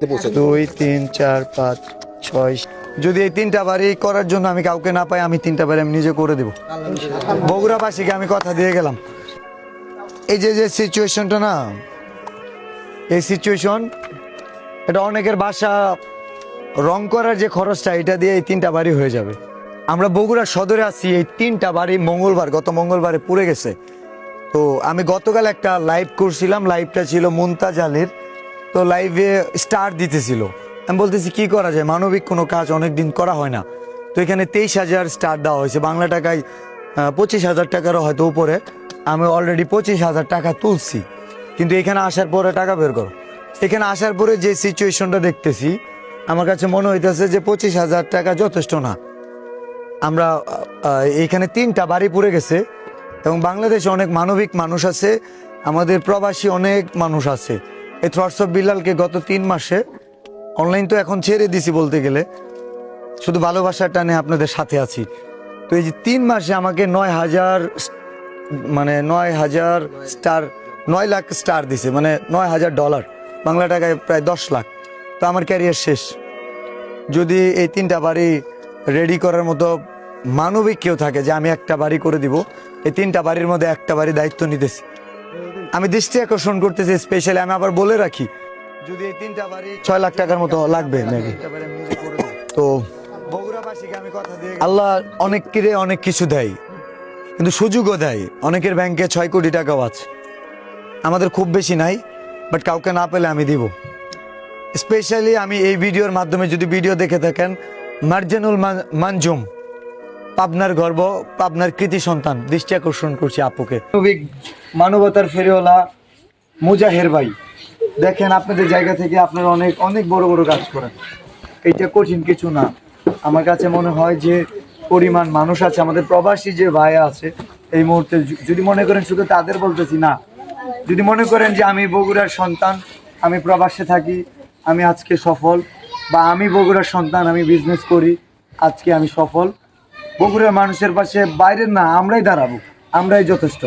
2 3 4 5 6 যদি এই তিনটা বাড়ি করার জন্য আমি কাউকে না পাই আমি তিনটা বাড়ি আমি নিজে করে দেব বগুড়াবাসীকে আমি কথা দিয়ে গেলাম এই যে সিচুয়েশনটা না এই সিচুয়েশন এটা অনেকের বাসা রং করার যে খরচটা এটা দিয়ে এই তিনটা বাড়ি হয়ে যাবে আমরা বগুড়া সদরে আছি এই তিনটা বাড়ি গত মঙ্গলবারে পুড়ে গেছে তো আমি গতকাল একটা লাইভ করছিলাম লাইভটা ছিল মুমতাজ আলীর তো লাইভে স্টার দিতেছিল আমি বলতেছি কি করা যায় মানবিক কোনো কাজ অনেকদিন করা হয় না তো এখানে 23,000 স্টার দেওয়া হয়েছে বাংলা টাকায় 25,000 টাকারও হয়তো উপরে আমি অলরেডি 25,000 টাকা তুলছি কিন্তু এখানে আসার পরে টাকা বের করো এখানে আসার পরে যে সিচুয়েশনটা দেখতেছি আমার কাছে মনে হইতেছে যে 25,000 টাকা যথেষ্ট না আমরা এখানে তিনটা বাড়ি পুড়ে গেছে এবং বাংলাদেশে অনেক মানবিক মানুষ আছে আমাদের প্রবাসী অনেক মানুষ আছে এই থ্রটস অফ বিলালকে গত 3 মাসে অনলাইন তো এখন ছেড়ে দিছি বলতে গেলে শুধু ভালোবাসার টানে আপনাদের সাথে আছি তো এই যে 3 মাসে আমাকে 9,000 মানে 9,000 স্টার 9 লাখ স্টার দিছে মানে $9,000 বাংলা টাকায় প্রায় 10 লাখ তো আমার ক্যারিয়ার শেষ যদি এই তিনটা বাড়ি রেডি করার মতো মানবিক কেউ থাকে যে আমি একটা বাড়ি করে দিব এই তিনটা বাড়ির মধ্যে একটা বাড়ি দায়িত্ব নিতেছি আমি দৃষ্টি আকর্ষণ করতেছি স্পেশালি আমি আবার বলে রাখি যদি এই তিনটা বাড়ি 6 লাখ টাকার মতো লাগবে নাকি তো বগুড়াবাসীকে আমি কথা দিয়ে আল্লাহ অনেককে অনেক কিছু দেয় কিন্তু সুযোগও দেয় অনেকের ব্যাংকে 6 কোটি টাকাও আছে আমাদের খুব বেশি নাই বাট কাউকে না পেলে আমি দিব স্পেশালি আমি এই ভিডিওর মাধ্যমে যদি ভিডিও দেখে থাকেন মার্জানুল মানজুম পাবনার গর্ব পাবনার কৃতি সন্তান দৃষ্টি আকর্ষণ করছি আপুকে মানবতার ফেরিওয়ালা মুজাহের ভাই দেখেন আপনাদের জায়গা থেকে আপনারা অনেক অনেক বড় বড় কাজ করেন এইটা কঠিন কিছু না আমার কাছে মনে হয় যে পরিমাণ মানুষ আছে আমাদের প্রবাসী যে ভাই আছে এই মুহূর্তে যদি মনে করেন শুধু তাদের বলতেছি না যদি মনে করেন যে আমি বগুড়ার সন্তান আমি প্রবাসে থাকি আমি আজকে সফল বা আমি বগুড়ার সন্তান আমি বিজনেস করি আজকে আমি সফল বগুড়ার মানুষের পাশে বাইরের না আমরাই দাঁড়াবো আমরাই যথেষ্ট